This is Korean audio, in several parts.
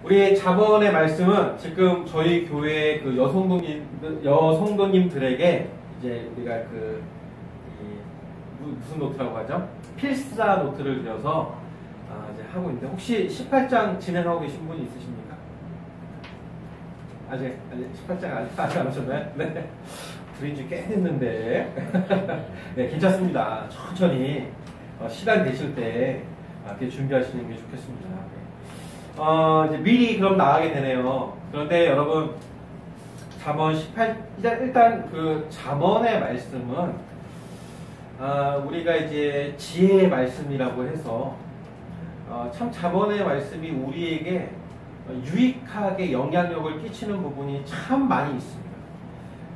우리 잠언의 말씀은 지금 저희 교회 그 여성도님들에게 이제 우리가 무슨 노트라고 하죠? 필사 노트를 드려서 이제 하고 있는데, 혹시 18장 진행하고 계신 분이 있으십니까? 아직 18장 아직 안 하셨나요? 네. 드린 지 꽤 됐는데. 네, 괜찮습니다. 천천히 시간 되실 때 이렇게 준비하시는 게 좋겠습니다. 이제 미리 그럼 나가게 되네요. 그런데 여러분, 잠언 18, 일단 그 잠언의 말씀은, 우리가 이제 지혜의 말씀이라고 해서, 참 잠언의 말씀이 우리에게 유익하게 영향력을 끼치는 부분이 참 많이 있습니다.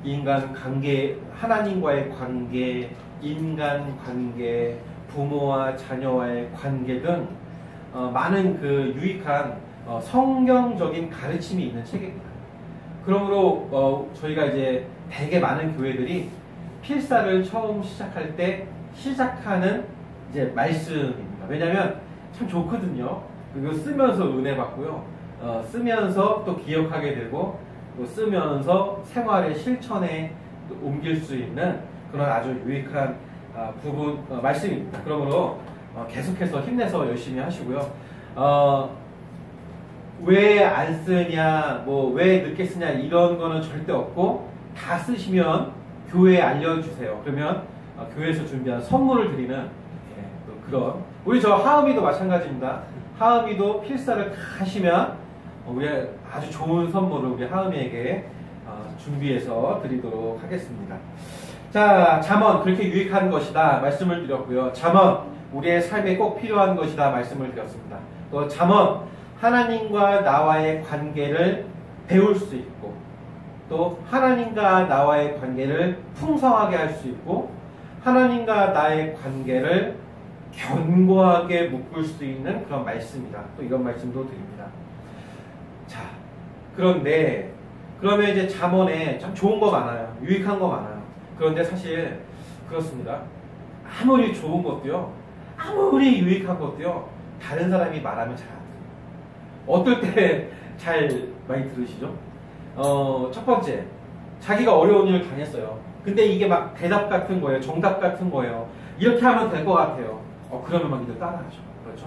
인간 관계, 하나님과의 관계, 인간 관계, 부모와 자녀와의 관계 등 많은 그 유익한 성경적인 가르침이 있는 책입니다. 그러므로 저희가 이제 되게 많은 교회들이 필사를 처음 시작할 때 시작하는 이제 말씀입니다. 왜냐하면 참 좋거든요. 그리고 쓰면서 은혜 받고요. 쓰면서 또 기억하게 되고, 또 쓰면서 생활의 실천에 또 옮길 수 있는 그런 아주 유익한 말씀입니다. 그러므로 계속해서 힘내서 열심히 하시고요. 왜 안 쓰냐, 왜 늦게 쓰냐, 이런 거는 절대 없고, 다 쓰시면 교회에 알려주세요. 그러면 교회에서 준비한 선물을 드리는 또 그런, 우리 저 하은이도 마찬가지입니다. 하은이도 필사를 다 하시면 우리 아주 좋은 선물을 우리 하은이에게 준비해서 드리도록 하겠습니다. 자, 잠언 그렇게 유익한 것이다 말씀을 드렸고요. 잠언 우리의 삶에 꼭 필요한 것이다 말씀을 드렸습니다. 또 잠언 하나님과 나와의 관계를 배울 수 있고, 또 하나님과 나와의 관계를 풍성하게 할 수 있고, 하나님과 나의 관계를 견고하게 묶을 수 있는 그런 말씀이다. 또 이런 말씀도 드립니다. 자, 그런데 그러면 이제 잠언에 참 좋은 거 많아요. 유익한 거 많아요. 그런데 사실 그렇습니다. 아무리 좋은 것도요, 아무리 유익한 것도요, 다른 사람이 말하면 잘 안 들어요. 어떨 때 잘 많이 들으시죠? 첫 번째, 자기가 어려운 일을 당했어요. 근데 이게 막 대답 같은 거예요. 정답 같은 거예요. 이렇게 하면 될 것 같아요. 그러면 막 이들 따라하죠. 그렇죠?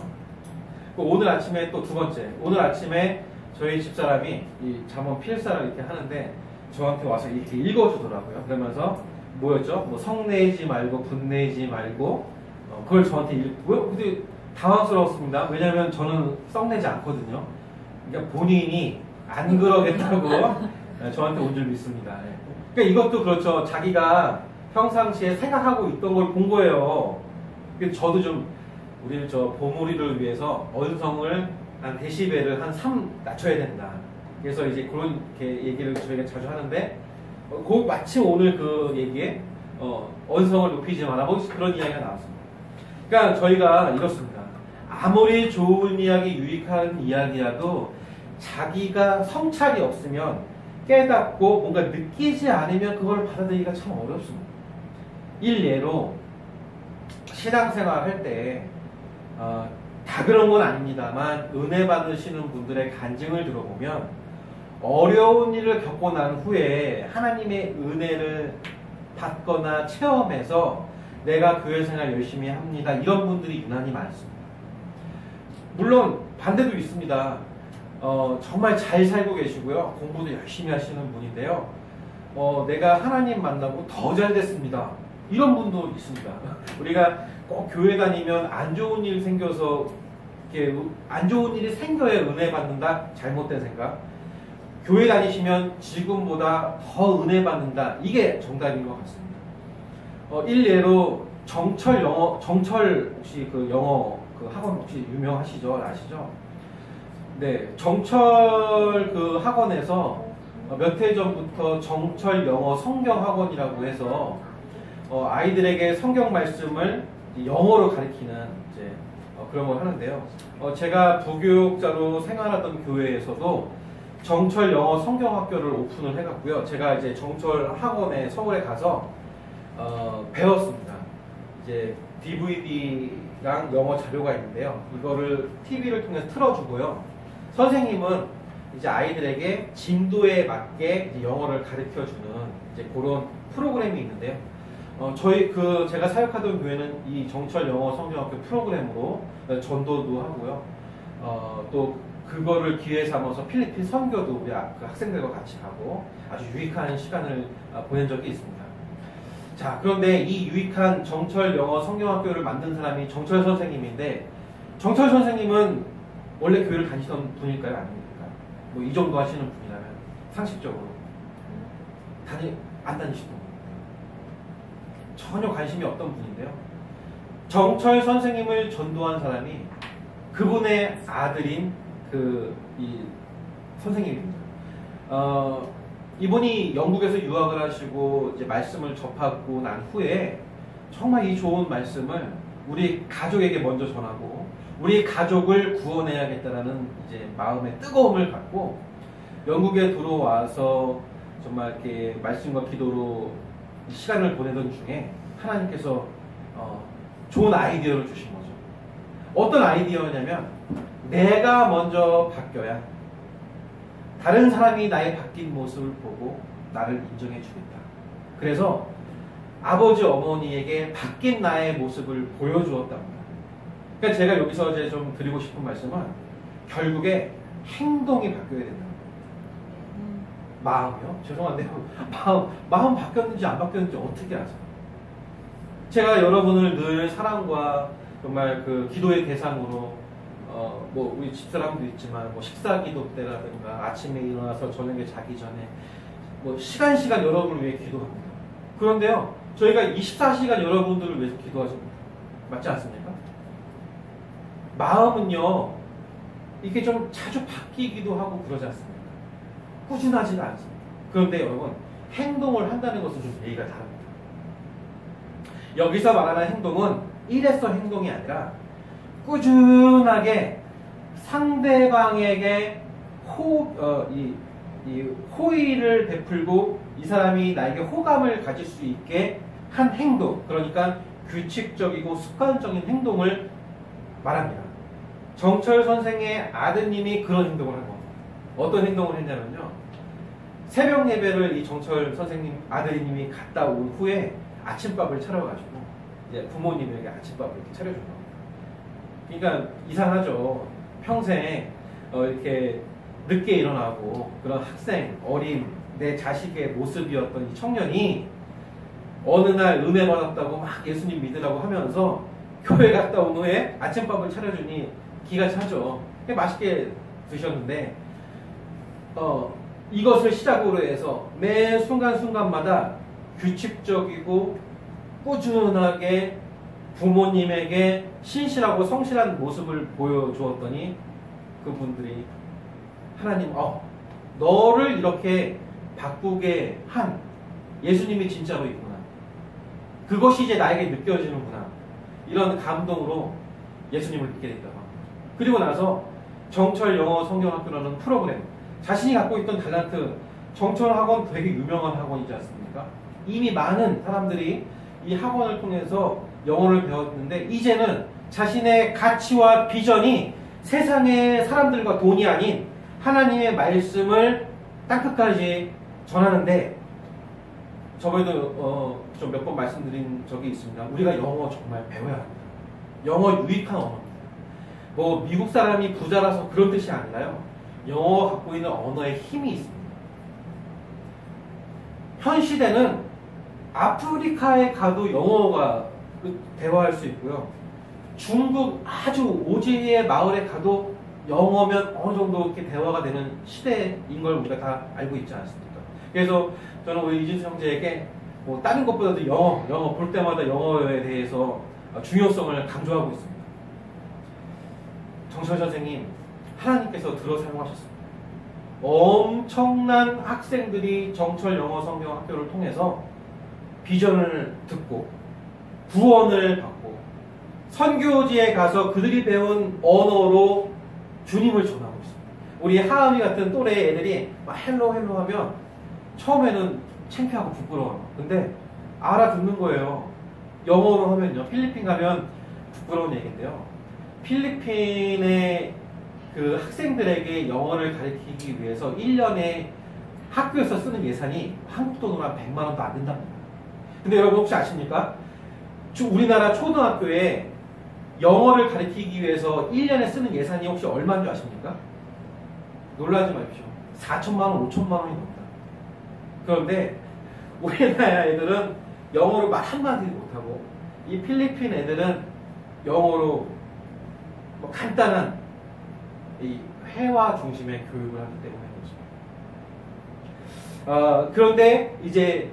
오늘 아침에 또 두 번째, 오늘 아침에 저희 집사람이 이 잠언 필사를 이렇게 하는데 저한테 와서 이렇게 읽어주더라고요. 그러면서 뭐였죠? 성내지 말고 분내지 말고, 그걸 저한테 근데 당황스러웠습니다. 왜냐하면 저는 썩내지 않거든요. 그러니까 본인이 안 그러겠다고 저한테 온 줄 믿습니다. 그러니까 이것도 그렇죠. 자기가 평상시에 생각하고 있던 걸 본 거예요. 저도 좀 우리는 보물이를 위해서 언성을 한 데시벨을 한 3 낮춰야 된다. 그래서 이제 그런 얘기를 저희가 자주 하는데, 마침 오늘 그 얘기에 언성을 높이지 마라, 그런 이야기가 나왔습니다. 그러니까 저희가 이렇습니다. 아무리 좋은 이야기, 유익한 이야기라도 자기가 성찰이 없으면, 깨닫고 뭔가 느끼지 않으면 그걸 받아들이기가 참 어렵습니다. 일례로 신앙생활 할 때 다 그런 건 아닙니다만 은혜 받으시는 분들의 간증을 들어보면 어려운 일을 겪고 난 후에 하나님의 은혜를 받거나 체험해서 내가 교회 생활 열심히 합니다, 이런 분들이 유난히 많습니다. 물론 반대도 있습니다. 정말 잘 살고 계시고요, 공부도 열심히 하시는 분인데요, 내가 하나님 만나고 더 잘 됐습니다, 이런 분도 있습니다. 우리가 꼭 교회 다니면 안 좋은 일 생겨서, 이렇게 안 좋은 일이 생겨야 은혜 받는다, 잘못된 생각. 교회 다니시면 지금보다 더 은혜 받는다, 이게 정답인 것 같습니다. 일례로 정철 혹시 그 영어 그 학원 혹시 유명하시죠? 아시죠? 네, 정철 그 학원에서 몇 해 전부터 정철 영어 성경 학원이라고 해서 아이들에게 성경 말씀을 영어로 가르치는 이제 그런 걸 하는데요. 제가 부교육자로 생활하던 교회에서도 정철 영어 성경학교를 오픈을 해갖고요. 제가 이제 정철 학원에 서울에 가서 배웠습니다. 이제 DVD랑 영어 자료가 있는데요. 이거를 TV를 통해서 틀어주고요. 선생님은 이제 아이들에게 진도에 맞게 이제 영어를 가르쳐 주는 이제 그런 프로그램이 있는데요. 제가 사역하던 교회는 이 정철 영어 성경학교 프로그램으로 전도도 하고요. 또 그거를 기회 삼아서 필리핀 선교도 우리 그 학생들과 같이 가고 아주 유익한 시간을 보낸 적이 있습니다. 자, 그런데 이 유익한 정철 영어 성경학교를 만든 사람이 정철 선생님인데, 정철 선생님은 원래 교회를 다니시던 분일까요? 아닙니까? 뭐 이 정도 하시는 분이라면 상식적으로 안 다니시던 분. 전혀 관심이 없던 분인데요. 정철 선생님을 전도한 사람이 그분의 아들인 이 선생님입니다. 이분이 영국에서 유학을 하시고 이제 말씀을 접하고 난 후에 정말 이 좋은 말씀을 우리 가족에게 먼저 전하고 우리 가족을 구원해야겠다라는 이제 마음의 뜨거움을 갖고 영국에 들어와서 정말 이렇게 말씀과 기도로 시간을 보내던 중에 하나님께서 좋은 아이디어를 주신 거죠. 어떤 아이디어냐면 내가 먼저 바뀌어야 다른 사람이 나의 바뀐 모습을 보고 나를 인정해 주겠다. 그래서 아버지 어머니에게 바뀐 나의 모습을 보여주었답니다. 그러니까 제가 여기서 이제 좀 드리고 싶은 말씀은 결국에 행동이 바뀌어야 된다. 마음이요? 죄송한데요. 마음 바뀌었는지 안 바뀌었는지 어떻게 아세요? 제가 여러분을 늘 사랑과 정말 그 기도의 대상으로 뭐 우리 집사람도 있지만 뭐 식사 기도 때라든가 아침에 일어나서 저녁에 자기 전에 뭐 시간 여러분을 위해 기도합니다. 그런데요, 저희가 24시간 여러분들을 위해서 기도하십니다. 맞지 않습니까? 마음은요, 이게 좀 자주 바뀌기도 하고 그러지 않습니까? 꾸준하지가 않습니다. 그런데 여러분, 행동을 한다는 것은 좀 얘기가 다릅니다. 여기서 말하는 행동은 일회성 행동이 아니라 꾸준하게 상대방에게 호의를 베풀고 이 사람이 나에게 호감을 가질 수 있게 한 행동, 그러니까 규칙적이고 습관적인 행동을 말합니다. 정철 선생의 아드님이 그런 행동을 한 겁니다. 어떤 행동을 했냐면요, 새벽 예배를 이 정철 선생님 아드님이 갔다 온 후에 아침밥을 차려가지고 이제 부모님에게 아침밥을 이렇게 차려준 겁니다. 그러니까 이상하죠. 평생 이렇게 늦게 일어나고 그런 학생, 어린 내 자식의 모습이었던 이 청년이 어느 날 은혜 받았다고 막 예수님 믿으라고 하면서 교회 갔다 온 후에 아침밥을 차려주니 기가 차죠. 맛있게 드셨는데 이것을 시작으로 해서 매 순간순간마다 규칙적이고 꾸준하게 부모님에게 신실하고 성실한 모습을 보여주었더니 그분들이 하나님, 너를 이렇게 바꾸게 한 예수님이 진짜로 있구나. 그것이 이제 나에게 느껴지는구나. 이런 감동으로 예수님을 믿게 됐다고 합니다. 그리고 나서 정철 영어 성경학교라는 프로그램, 자신이 갖고 있던 달란트, 정철 학원 되게 유명한 학원이지 않습니까? 이미 많은 사람들이 이 학원을 통해서 영어를 배웠는데 이제는 자신의 가치와 비전이 세상의 사람들과 돈이 아닌 하나님의 말씀을 땅끝까지 전하는데, 저번에도 좀 몇 번 말씀드린 적이 있습니다. 우리가 영어 정말 배워야 합니다. 영어 유익한 언어입니다. 뭐 미국 사람이 부자라서 그런 뜻이 아니라요, 영어가 갖고 있는 언어의 힘이 있습니다. 현 시대는 아프리카에 가도 영어가 대화할 수 있고요, 중국 아주 오지의 마을에 가도 영어면 어느 정도 이렇게 대화가 되는 시대인 걸 우리가 다 알고 있지 않습니까? 그래서 저는 우리 이진수 형제에게 뭐 다른 것보다도 영어 볼 때마다 영어에 대해서 중요성을 강조하고 있습니다. 정철 선생님, 하나님께서 들어 사용하셨습니다. 엄청난 학생들이 정철 영어 성경 학교를 통해서 비전을 듣고 구원을 받고 선교지에 가서 그들이 배운 언어로 주님을 전하고 있습니다. 우리 하은이 같은 또래 애들이 막 헬로 하면 처음에는 창피하고 부끄러워요. 근데 알아듣는 거예요. 영어로 하면요, 필리핀 가면 부끄러운 얘기인데요, 필리핀의 그 학생들에게 영어를 가르치기 위해서 1년에 학교에서 쓰는 예산이 한국 돈으로 한 100만 원도 안 된답니다. 근데 여러분 혹시 아십니까? 우리나라 초등학교에 영어를 가르치기 위해서 1년에 쓰는 예산이 혹시 얼마인 줄 아십니까? 놀라지 마십시오. 4천만 원, 5천만 원이 넘다. 그런데 우리나라 애들은 영어로 말 한마디도 못하고 이 필리핀 애들은 영어로 뭐 간단한 이 회화 중심의 교육을 하기 때문에 그렇죠. 그런데 이제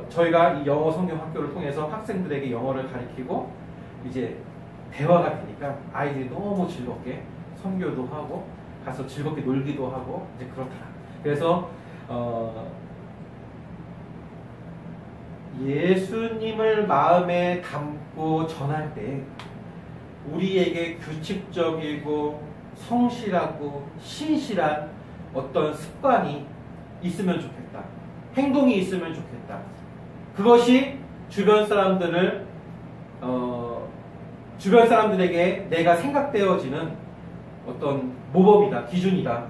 저희가 이 영어 성경 학교를 통해서 학생들에게 영어를 가르치고 이제 대화가 되니까 아이들이 너무 즐겁게 선교도 하고 가서 즐겁게 놀기도 하고 이제 그렇더라. 그래서 예수님을 마음에 담고 전할 때 우리에게 규칙적이고 성실하고 신실한 어떤 습관이 있으면 좋겠다. 행동이 있으면 좋겠다. 그것이 주변 사람들에게 내가 생각되어지는 어떤 모범이다, 기준이다.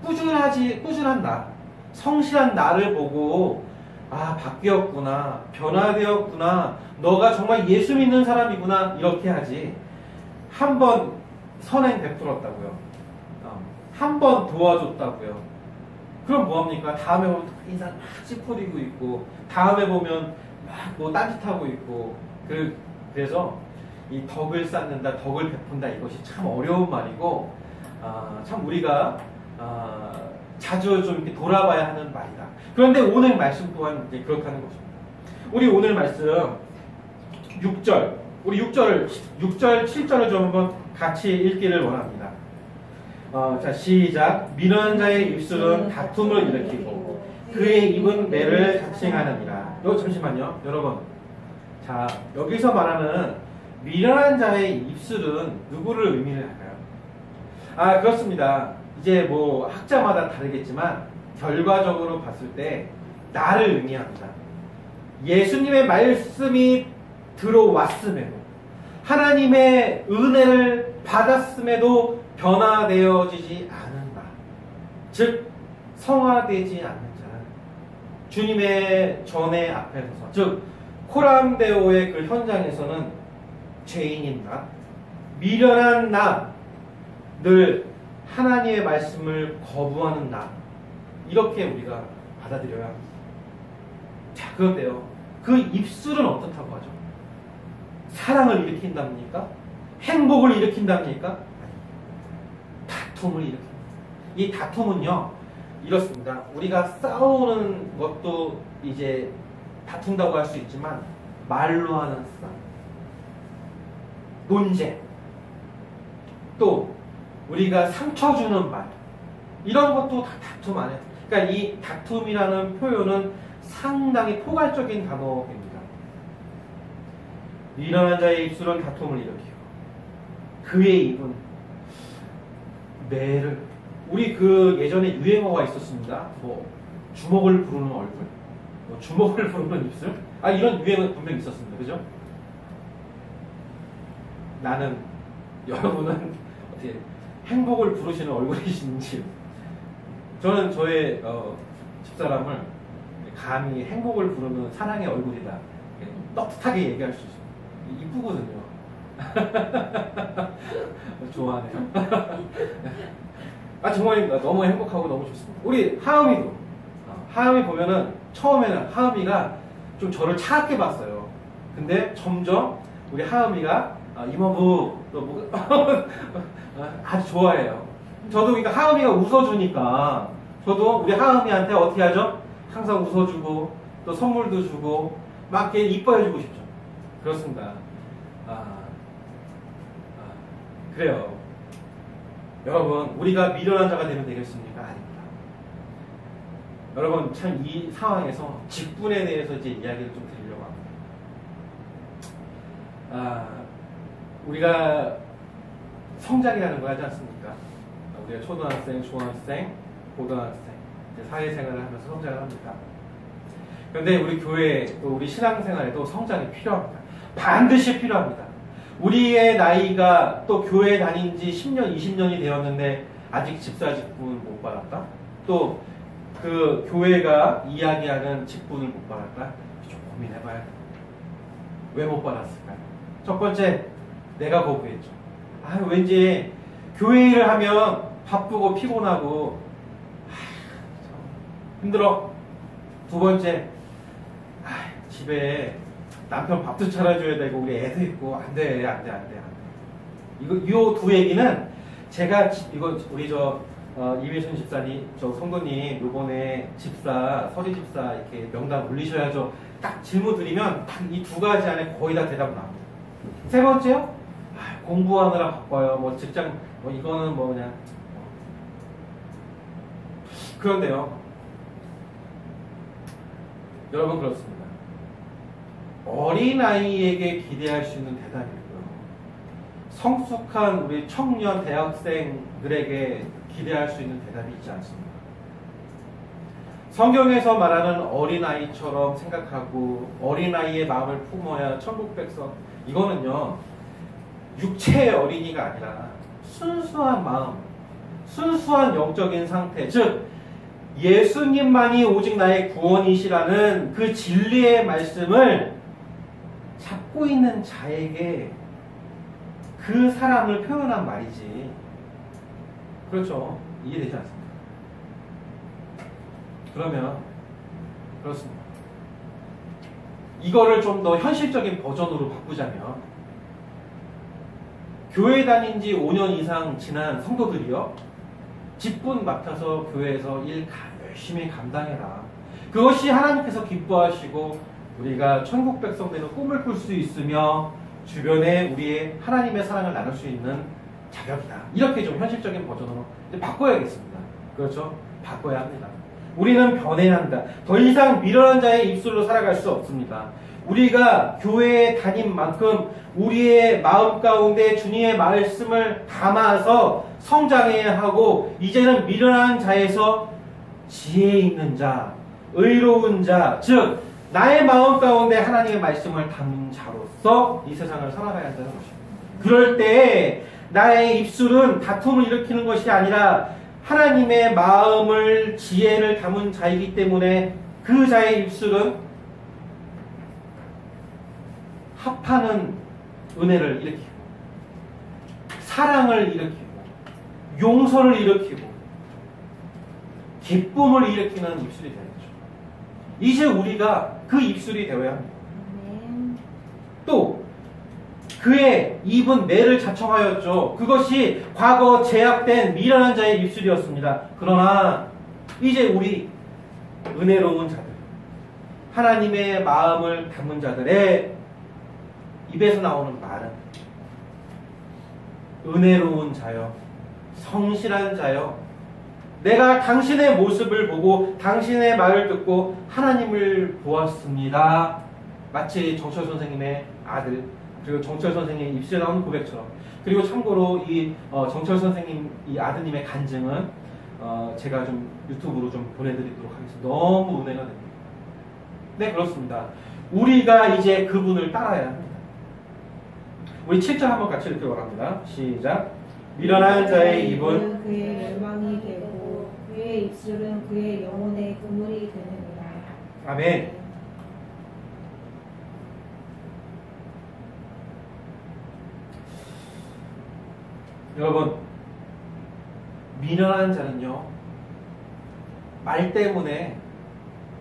꾸준한 나, 성실한 나를 보고 아, 바뀌었구나, 변화되었구나, 너가 정말 예수 믿는 사람이구나, 이렇게 하지. 한 번 선행 베풀었다고요. 한 번 도와줬다고요. 그럼 뭐합니까? 다음에 보면 인상 막 찌푸리고 있고, 다음에 보면 막 뭐 딴짓하고 있고. 그래서 이 덕을 쌓는다, 덕을 베푼다, 이것이 참 어려운 말이고, 참 우리가 자주 좀 이렇게 돌아봐야 하는 말이다. 그런데 오늘 말씀 또한 이제 그렇다는 것입니다. 우리 오늘 말씀 6절, 우리 6절, 7절을 좀 한번 같이 읽기를 원합니다. 자, 시작. 미련한 자의 입술은 다툼을 일으키고 그의 입은 매를 자칭하느니라. 잠시만요, 여러분. 자, 여기서 말하는 미련한 자의 입술은 누구를 의미를 할까요? 그렇습니다. 이제 뭐 학자마다 다르겠지만 결과적으로 봤을 때 나를 의미합니다. 예수님의 말씀이 들어왔음에도 하나님의 은혜를 받았음에도 변화되어지지 않은 나, 즉 성화되지 않는 자는 주님의 전에 앞에 서서, 즉 코람데오의 그 현장에서는 죄인인 나, 미련한 나, 늘 하나님의 말씀을 거부하는 나, 이렇게 우리가 받아들여야 합니다. 자, 그런데요, 그 입술은 어떻다고 하죠? 사랑을 일으킨답니까? 행복을 일으킨답니까? 아니, 다툼을 일으킵니다. 이 다툼은요, 이렇습니다. 우리가 싸우는 것도 이제 다툰다고 할 수 있지만 말로 하는 싸움, 논쟁, 또 우리가 상처 주는 말, 이런 것도 다 다툼 안에. 그러니까 이 다툼이라는 표현은 상당히 포괄적인 단어입니다. 미련한 자의 입술은 다툼을 일으키고 그의 입은 매를. 우리 그 예전에 유행어가 있었습니다. 뭐 주먹을 부르는 얼굴, 뭐 주먹을 부르는 입술. 이런 유행은 분명히 있었습니다. 그죠? 나는, 여러분은 어떻게 행복을 부르시는 얼굴이신지. 저는 저의 집사람을 감히 행복을 부르는 사랑의 얼굴이다, 떳떳하게 얘기할 수 있어요. 이쁘거든요. 좋아하네요. 정말 너무 행복하고 너무 좋습니다. 우리 하음이도, 하음이 보면은 처음에는 하음이가 좀 저를 차갑게 봤어요. 근데 점점 우리 하음이가 이모부 또 뭐, 아주 좋아해요. 저도 그러니까 하음이가 웃어주니까 저도 우리 하음이한테 어떻게 하죠? 항상 웃어주고 또 선물도 주고 막 이렇게 이뻐해주고 싶죠. 그렇습니다. 그래요. 여러분, 우리가 미련한 자가 되면 되겠습니까? 아닙니다. 여러분, 참 이 상황에서 직분에 대해서 이제 이야기를 좀 드리려고 합니다. 우리가 성장이라는 걸 하지 않습니까? 우리가 초등학생, 중학생, 고등학생, 사회생활을 하면서 성장을 합니다. 그런데 우리 교회, 또 우리 신앙생활에도 성장이 필요합니다. 반드시 필요합니다. 우리의 나이가 또 교회 다닌 지 10년, 20년이 되었는데 아직 집사 직분을 못 받았다? 또 그 교회가 이야기하는 직분을 못 받았다? 좀 고민해봐야 돼. 왜 못 받았을까요? 첫 번째, 내가 거부했죠. 왠지 교회 일을 하면 바쁘고 피곤하고 힘들어. 두 번째, 집에 남편 밥도 차려줘야 되고 우리 애도 있고 안 돼. 요 두 얘기는 제가 이거 우리 이회순 집사님, 성도님 요번에 집사, 서리 집사 이렇게 명단 올리셔야죠. 딱 질문 드리면 딱 이 두 가지 안에 거의 다 대답 나옵니다. 세 번째요? 공부하느라 바빠요. 뭐 직장, 이거는 그냥. 그런데요. 여러분 그렇습니다. 어린아이에게 기대할 수 있는 대답이고요. 성숙한 우리 청년 대학생들에게 기대할 수 있는 대답이 있지 않습니다. 성경에서 말하는 어린아이처럼 생각하고 어린아이의 마음을 품어야 천국 백성, 이거는요 육체의 어린이가 아니라 순수한 마음, 순수한 영적인 상태, 즉 예수님만이 오직 나의 구원이시라는 그 진리의 말씀을 잡고 있는 자에게 그 사람을 표현한 말이지. 그렇죠? 이해되지 않습니까? 그러면 그렇습니다. 이거를 좀 더 현실적인 버전으로 바꾸자면 교회 다닌 지 5년 이상 지난 성도들이요, 직분 맡아서 교회에서 일 열심히 감당해라. 그것이 하나님께서 기뻐하시고 우리가 천국 백성 되는 꿈을 꿀 수 있으며 주변에 우리의 하나님의 사랑을 나눌 수 있는 자격이다. 이렇게 좀 현실적인 버전으로 이제 바꿔야겠습니다. 그렇죠? 바꿔야 합니다. 우리는 변해야 한다. 더 이상 미련한 자의 입술로 살아갈 수 없습니다. 우리가 교회에 다닌 만큼 우리의 마음 가운데 주님의 말씀을 담아서 성장해야 하고, 이제는 미련한 자에서 지혜 있는 자, 의로운 자, 즉 나의 마음 가운데 하나님의 말씀을 담은 자로서 이 세상을 살아가야 한다는 것입니다. 그럴 때 나의 입술은 다툼을 일으키는 것이 아니라 하나님의 마음을, 지혜를 담은 자이기 때문에 그 자의 입술은 합하는 은혜를 일으키고, 사랑을 일으키고, 용서를 일으키고, 기쁨을 일으키는 입술이 되는 거죠. 이제 우리가 그 입술이 되어야 합니다. 또 그의 입은 매를 자청하였죠. 그것이 과거 제약된 미련한 자의 입술이었습니다. 그러나 이제 우리 은혜로운 자들, 하나님의 마음을 담은 자들의 입에서 나오는 말은 은혜로운 자여, 성실한 자여, 내가 당신의 모습을 보고 당신의 말을 듣고 하나님을 보았습니다. 마치 정철 선생님의 아들, 그리고 정철 선생님의 입술에 나오는 고백처럼. 그리고 참고로 이 정철 선생님 이 아드님의 간증은 제가 좀 유튜브로 좀 보내드리도록 하겠습니다. 너무 은혜가 됩니다. 네, 그렇습니다. 우리가 이제 그분을 따라야 합니다. 우리 7절 한번 같이 읽도록 합니다. 시작. 미련한 자의 입은 그의 열망이 되고 그의 입술은 그의 영혼의 그물이 되느니라. 아멘. 여러분, 미련한 자는요, 말 때문에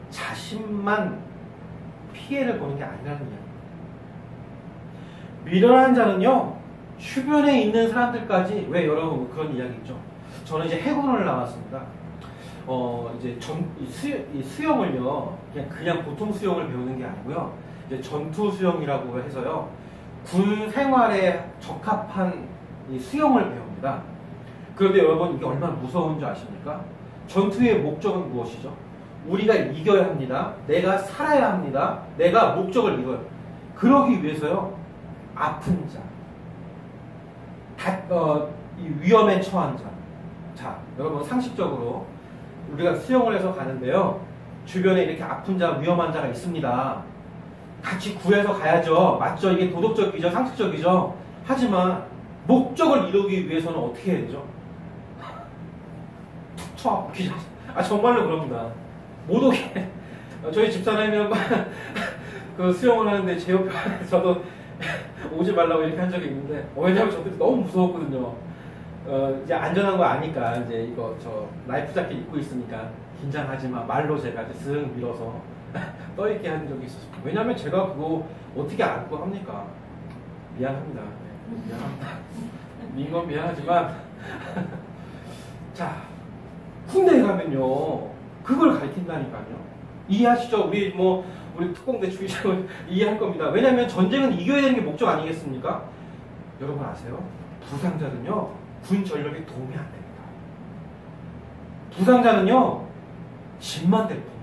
자신만 피해를 보는 게 아니라는 이야기입니다. 미련한 자는요, 주변에 있는 사람들까지, 왜 여러분 그런 이야기 있죠? 저는 이제 해군을 나왔습니다. 이제 수영을요, 그냥 보통 수영을 배우는 게 아니고요, 이제 전투 수영이라고 해서요, 군 생활에 적합한 이 수영을 배웁니다. 그런데 여러분, 이게 얼마나 무서운 줄 아십니까? 전투의 목적은 무엇이죠? 우리가 이겨야 합니다. 내가 살아야 합니다. 내가 목적을 이뤄요. 그러기 위해서요, 아픈 자, 이 위험에 처한 자. 자, 여러분, 상식적으로 우리가 수영을 해서 가는데요, 주변에 이렇게 아픈 자, 위험한 자가 있습니다. 같이 구해서 가야죠. 맞죠? 이게 도덕적이죠? 상식적이죠? 하지만 목적을 이루기 위해서는 어떻게 해야 되죠? 정말로 그럽니다. 못 오게. 저희 집사람이 그 수영을 하는데 제 옆에 저도 오지 말라고 이렇게 한 적이 있는데, 왜냐면 저도 너무 무서웠거든요. 이제 안전한 거 아니까 이제 이거 저 라이프 자켓 입고 있으니까 긴장하지 마 말로 제가 이제 쓱 밀어서 떠 있게 한 적이 있었어요. 왜냐면 제가 그거 어떻게 안고 합니까? 미안합니다. 네, 미안합니다. 민 건 미안하지만 자, 군대에 가면요 그걸 가르친다니까요. 이해하시죠? 우리 특공대 주의장은 이해할 겁니다. 왜냐면 전쟁은 이겨야 되는 게 목적 아니겠습니까? 여러분 아세요? 부상자는요 군 전력에 도움이 안 됩니다. 부상자는요 집만 될 뿐.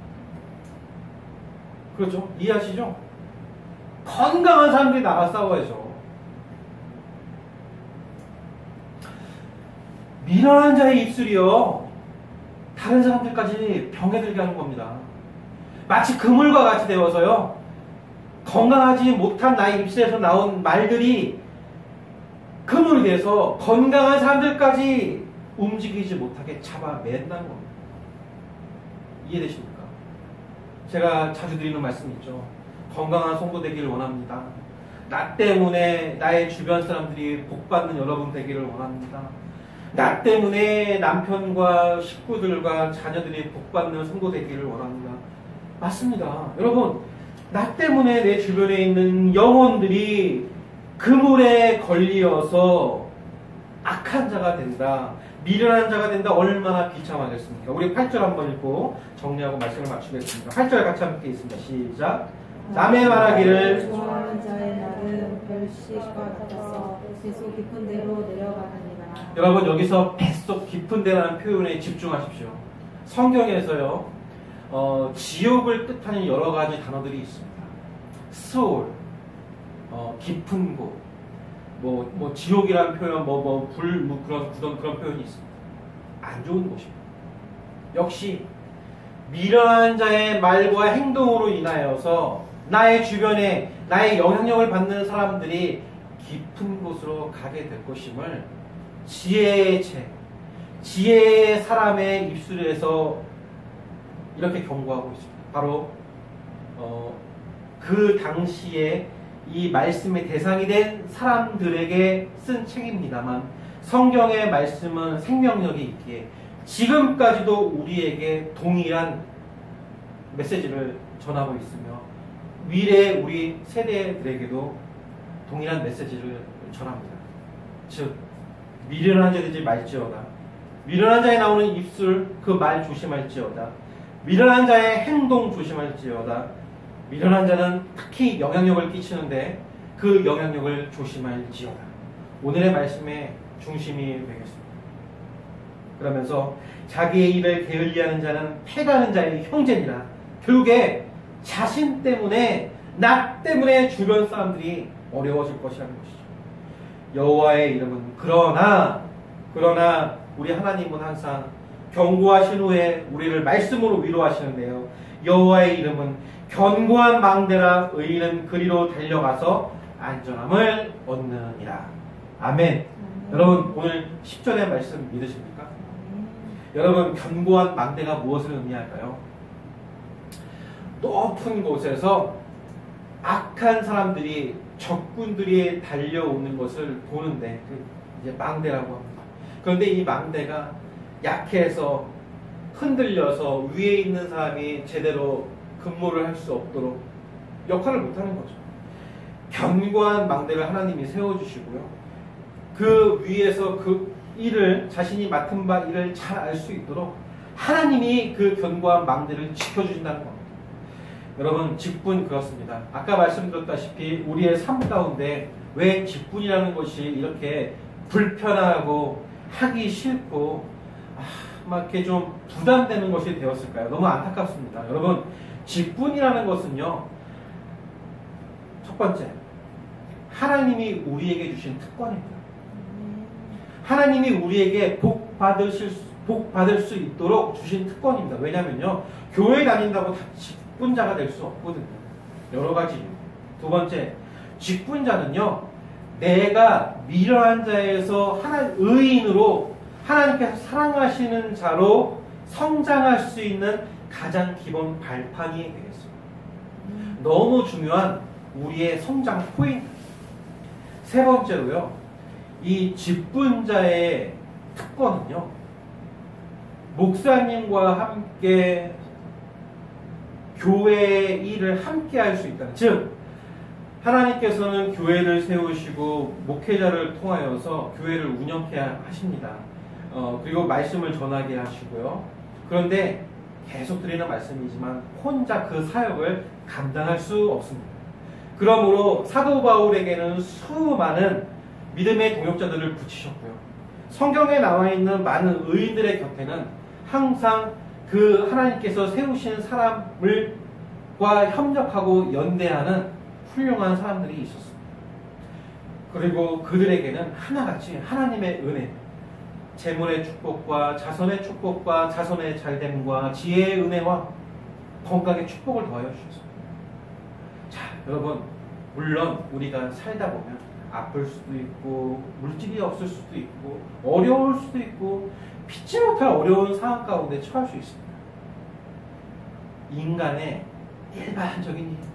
그렇죠? 이해하시죠? 건강한 사람들이 나가 싸워야죠. 미련한 자의 입술이요 다른 사람들까지 병에 들게 하는 겁니다. 마치 그물과 같이 되어서요 건강하지 못한 나의 입술에서 나온 말들이 그물이 돼서 건강한 사람들까지 움직이지 못하게 잡아맨다는 겁니다. 이해되십니까? 제가 자주 드리는 말씀이 있죠. 건강한 성도 되기를 원합니다. 나 때문에 나의 주변 사람들이 복받는 여러분 되기를 원합니다. 나 때문에 남편과 식구들과 자녀들이 복받는 성도 되기를 원합니다. 맞습니다. 여러분, 나 때문에 내 주변에 있는 영혼들이 그물에 걸리어서 악한 자가 된다, 미련한 자가 된다. 얼마나 비참하겠습니까? 우리 8절 한번 읽고 정리하고 말씀을 마치겠습니다. 8절 같이 함께 있습니다. 시작. 남의 말하기를 좋아하는 자의 날은 별식과 같아서 뱃속 깊은 데로 내려가느니라. 여러분 여기서 뱃속 깊은 데라는 표현에 집중하십시오. 성경에서요 지옥을 뜻하는 여러 가지 단어들이 있습니다. 소울, 깊은 곳, 지옥이라는 표현, 그런 표현이 있습니다. 안 좋은 곳입니다. 역시 미련한 자의 말과 행동으로 인하여서 나의 주변에 나의 영향력을 받는 사람들이 깊은 곳으로 가게 될 것임을 지혜의 사람의 입술에서 이렇게 경고하고 있습니다. 바로 그 당시에 이 말씀의 대상이 된 사람들에게 쓴 책입니다만 성경의 말씀은 생명력이 있기에 지금까지도 우리에게 동일한 메시지를 전하고 있으며 미래의 우리 세대들에게도 동일한 메시지를 전합니다. 즉 미련한 자 되지 말지어다. 미련한 자에 나오는 입술 그 말 조심할지어다. 미련한 자의 행동 조심할지어다. 미련한 자는 특히 영향력을 끼치는데 그 영향력을 조심할지어다. 오늘의 말씀의 중심이 되겠습니다. 그러면서 자기의 일을 게을리하는 자는 패가는 자의 형제니라. 결국에 자신 때문에 나 때문에 주변 사람들이 어려워질 것이라는 것이죠. 여호와의 이름은 그러나 우리 하나님은 항상 경고하신 후에 우리를 말씀으로 위로하시는데요. 여호와의 이름은 견고한 망대라. 의인은 그리로 달려가서 안전함을 얻느니라. 아멘. 여러분 오늘 10절의 말씀 믿으십니까? 여러분 견고한 망대가 무엇을 의미할까요? 높은 곳에서 악한 사람들이 적군들이 달려오는 것을 보는데 이제 망대라고 합니다. 그런데 이 망대가 약해서 흔들려서 위에 있는 사람이 제대로 근무를 할 수 없도록 역할을 못하는 거죠. 견고한 망대를 하나님이 세워주시고요. 그 위에서 그 일을 자신이 맡은 바 일을 잘 알 수 있도록 하나님이 그 견고한 망대를 지켜주신다는 겁니다. 여러분 직분 그렇습니다. 아까 말씀드렸다시피 우리의 삶 가운데 왜 직분이라는 것이 이렇게 불편하고 하기 싫고 막 이렇게 좀 부담되는 것이 되었을까요? 너무 안타깝습니다. 여러분 직분이라는 것은요, 첫 번째 하나님이 우리에게 주신 특권입니다. 하나님이 우리에게 복 받을 수 있도록 주신 특권입니다. 왜냐면요, 교회 다닌다고 다 직분자가 될 수 없거든요. 여러 가지. 두 번째, 직분자는요, 내가 미련한 자에서 의인으로 하나님께서 사랑하시는 자로 성장할 수 있는 가장 기본 발판이 되겠습니다. 너무 중요한 우리의 성장 포인트. 세 번째로요, 이 직분자의 특권은요, 목사님과 함께 교회의 일을 함께 할 수 있다는, 즉 하나님께서는 교회를 세우시고 목회자를 통하여서 교회를 운영케 하십니다. 그리고 말씀을 전하게 하시고요. 그런데 계속 드리는 말씀이지만 혼자 그 사역을 감당할 수 없습니다. 그러므로 사도 바울에게는 수많은 믿음의 동역자들을 붙이셨고요. 성경에 나와 있는 많은 의인들의 곁에는 항상 그 하나님께서 세우신 사람과 협력하고 연대하는 훌륭한 사람들이 있었습니다. 그리고 그들에게는 하나같이 하나님의 은혜, 재물의 축복과 자손의 축복과 자손의 잘됨과 지혜의 은혜와 건강의 축복을 더하여 주셨습니다. 자, 여러분, 물론 우리가 살다 보면 아플 수도 있고 물질이 없을 수도 있고 어려울 수도 있고 피치 못할 어려운 상황 가운데 처할 수 있습니다. 인간의 일반적인 일입니다.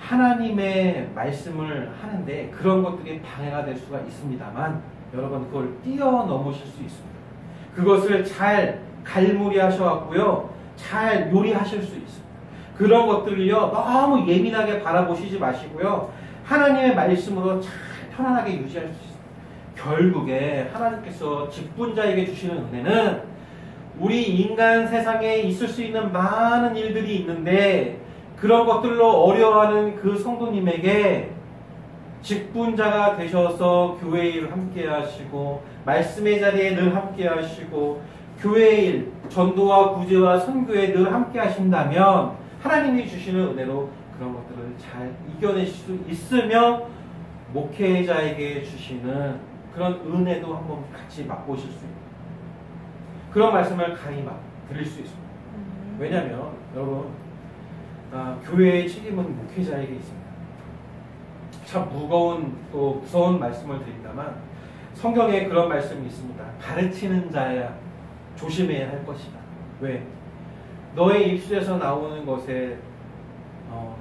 하나님의 말씀을 하는데 그런 것들이 방해가 될 수가 있습니다만 여러분, 그걸 뛰어넘으실 수 있습니다. 그것을 잘 갈무리하셔갖고요, 잘 요리하실 수 있습니다. 그런 것들을요, 너무 예민하게 바라보시지 마시고요, 하나님의 말씀으로 잘 편안하게 유지할 수 있습니다. 결국에 하나님께서 직분자에게 주시는 은혜는 우리 인간 세상에 있을 수 있는 많은 일들이 있는데 그런 것들로 어려워하는 그 성도님에게 직분자가 되셔서 교회 일을 함께 하시고 말씀의 자리에 늘 함께 하시고 교회 일, 전도와 구제와 선교에 늘 함께 하신다면 하나님이 주시는 은혜로 그런 것들을 잘 이겨내실 수 있으며 목회자에게 주시는 그런 은혜도 한번 같이 맛보실 수 있는 그런 말씀을 강히 드릴 수 있습니다. 왜냐하면 여러분, 교회의 책임은 목회자에게 있습니다. 참 무거운 또 무서운 말씀을 드린다만 성경에 그런 말씀이 있습니다. 가르치는 자야 조심해야 할 것이다. 왜? 너의 입술에서 나오는 것에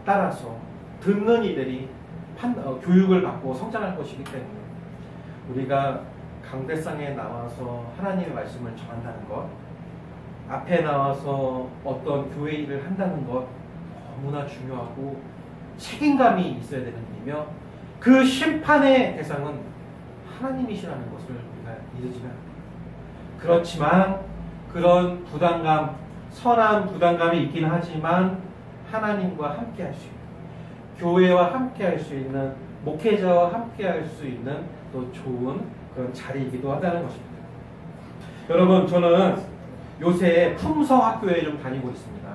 따라서 듣는 이들이 교육을 받고 성장할 것이기 때문에 우리가 강대상에 나와서 하나님의 말씀을 전한다는 것, 앞에 나와서 어떤 교회 일을 한다는 것 너무나 중요하고 책임감이 있어야 되는 일이며 그 심판의 대상은 하나님이시라는 것을 우리가 잊어지면 안 됩니다. 그렇지만 그런 부담감, 선한 부담감이 있긴 하지만 하나님과 함께 할 수 있는, 교회와 함께 할 수 있는, 목회자와 함께 할 수 있는 또 좋은 그런 자리이기도 하다는 것입니다. 여러분, 저는 요새 품성학교에 좀 다니고 있습니다.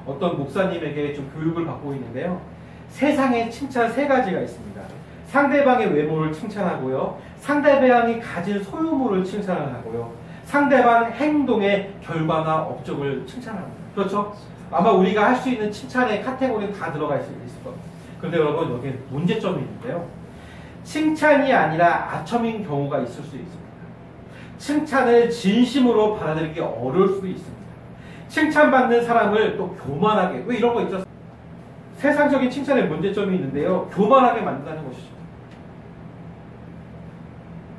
어떤 목사님에게 좀 교육을 받고 있는데요. 세상에 칭찬 세 가지가 있습니다. 상대방의 외모를 칭찬하고요, 상대방이 가진 소유물을 칭찬하고요, 상대방 행동의 결과나 업적을 칭찬합니다. 그렇죠? 아마 우리가 할 수 있는 칭찬의 카테고리는 다 들어가 있을 겁니다. 그런데 여러분, 여기에 문제점이 있는데요. 칭찬이 아니라 아첨인 경우가 있을 수 있습니다. 칭찬을 진심으로 받아들이기 어려울 수도 있습니다. 칭찬받는 사람을 또 교만하게, 왜 이런 거 있죠? 세상적인 칭찬에 문제점이 있는데요. 교만하게 만든다는 것이죠.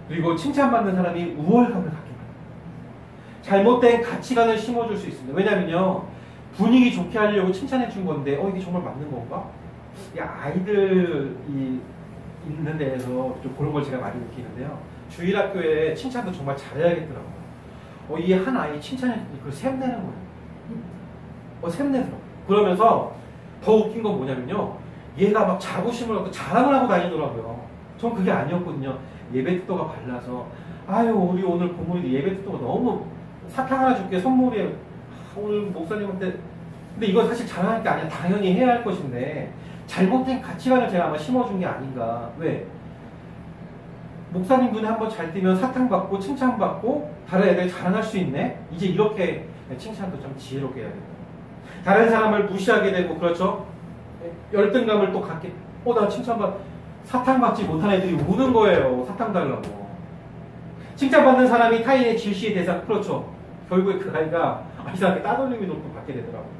그리고 칭찬받는 사람이 우월감을 갖게 만듭니다. 잘못된 가치관을 심어줄 수 있습니다. 왜냐면요, 분위기 좋게 하려고 칭찬해 준 건데 이게 정말 맞는 건가? 아이들이 있는 데에서 좀 그런 걸 제가 많이 느끼는데요. 주일학교에 칭찬도 정말 잘해야겠더라고요. 이 한 아이 칭찬해 그걸 샘내는 거예요. 샘내더라고요. 그러면서 더 웃긴 건 뭐냐면요, 얘가 막 자부심을 갖고 자랑을 하고 다니더라고요. 전 그게 아니었거든요. 예배 특도가 발라서 우리 오늘 고모님도 예배 특도가 너무 사탕 하나 줄게 선물이에요. 오늘 목사님한테. 근데 이건 사실 자랑할 게 아니라 당연히 해야 할 것인데 잘못된 가치관을 제가 아마 심어준 게 아닌가. 왜? 목사님 눈에 한번 잘 띄면 사탕 받고 칭찬받고 다른 애들 자랑할 수 있네? 이제 이렇게 칭찬도 좀 지혜롭게 해야 된다. 다른 사람을 무시하게 되고, 그렇죠? 열등감을 또 갖게 나 사탕받지 못한 애들이 우는 거예요. 사탕 달라고. 칭찬받는 사람이 타인의 질시의 대상, 그렇죠. 결국에 그 아이가 이상하게 따돌림이 높고 받게 되더라고요.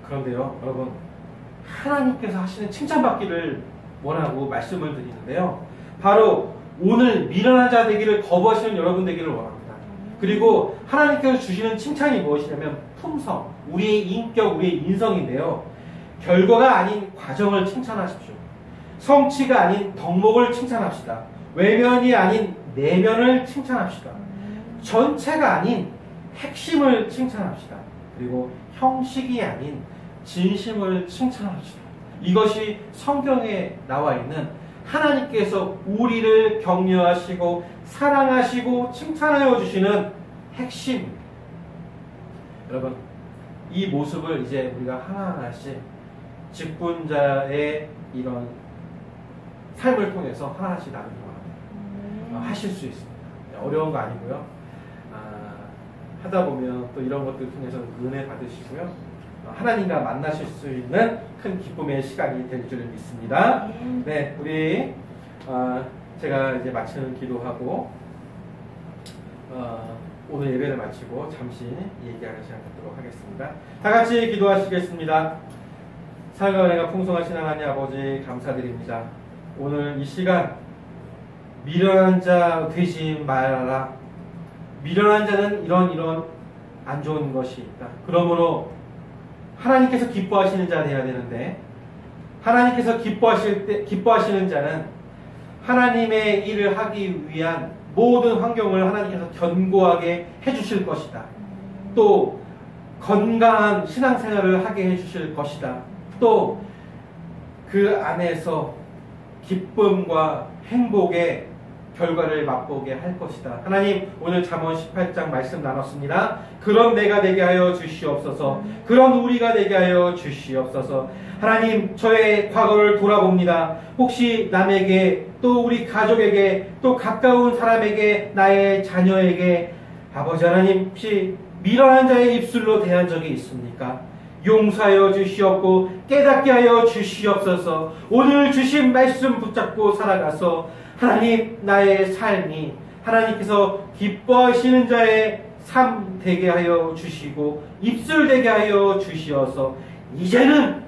그런데요, 여러분, 하나님께서 하시는 칭찬받기를 원하고 말씀을 드리는데요. 바로 오늘 미련한 자 되기를 거부하시는 여러분 되기를 원합니다. 그리고 하나님께서 주시는 칭찬이 무엇이냐면 품성, 우리의 인격, 우리의 인성인데요. 결과가 아닌 과정을 칭찬하십시오. 성취가 아닌 덕목을 칭찬합시다. 외면이 아닌 내면을 칭찬합시다. 전체가 아닌 핵심을 칭찬합시다. 그리고 형식이 아닌 진심을 칭찬합시다. 이것이 성경에 나와 있는 하나님께서 우리를 격려하시고 사랑하시고 칭찬하여 주시는 핵심입니다. 여러분, 이 모습을 이제 우리가 하나하나씩 직분자의 이런 삶을 통해서 하나씩 나누도록 하실 수 있습니다. 어려운 거 아니고요. 하다 보면 또 이런 것들 통해서 은혜 받으시고요. 하나님과 만나실 수 있는 큰 기쁨의 시간이 될 줄 믿습니다. 네, 우리 제가 이제 마치는 기도하고 오늘 예배를 마치고 잠시 얘기하는 시간 갖도록 하겠습니다. 다 같이 기도하시겠습니다. 사랑과 은혜가 풍성하신 하나님 아버지 감사드립니다. 오늘 이 시간 미련한 자 되지 말아라. 미련한 자는 이런 안 좋은 것이 있다. 그러므로 하나님께서 기뻐하시는 자 되어야 되는데, 하나님께서 기뻐하시는 자는 하나님의 일을 하기 위한 모든 환경을 하나님께서 견고하게 해주실 것이다. 또 건강한 신앙생활을 하게 해주실 것이다. 또 그 안에서 기쁨과 행복의 결과를 맛보게 할 것이다. 하나님, 오늘 잠언 18장 말씀 나눴습니다. 그런 내가 되게 하여 주시옵소서. 그런 우리가 되게 하여 주시옵소서. 하나님, 저의 과거를 돌아봅니다. 혹시 남에게, 또 우리 가족에게, 또 가까운 사람에게, 나의 자녀에게 아버지 하나님, 혹시 미련한 자의 입술로 대한 적이 있습니까? 용서하여 주시옵고 깨닫게 하여 주시옵소서. 오늘 주신 말씀 붙잡고 살아가서 하나님, 나의 삶이 하나님께서 기뻐하시는 자의 삶 되게 하여 주시고 입술 되게 하여 주시어서 이제는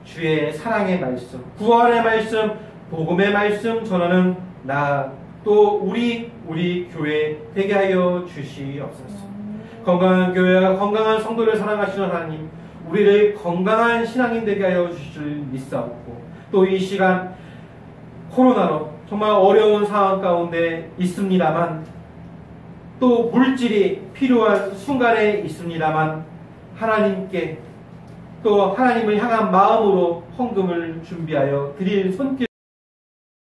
주의 사랑의 말씀, 구원의 말씀, 복음의 말씀 전하는 나 또 우리 교회 되게 하여 주시옵소서. 건강한 교회와 건강한 성도를 사랑하시는 하나님, 우리를 건강한 신앙인 되게 하여 주실 줄 믿사옵고, 또 이 시간 코로나로 정말 어려운 상황 가운데 있습니다만, 또 물질이 필요한 순간에 있습니다만, 하나님께 또 하나님을 향한 마음으로 헌금을 준비하여 드릴 손길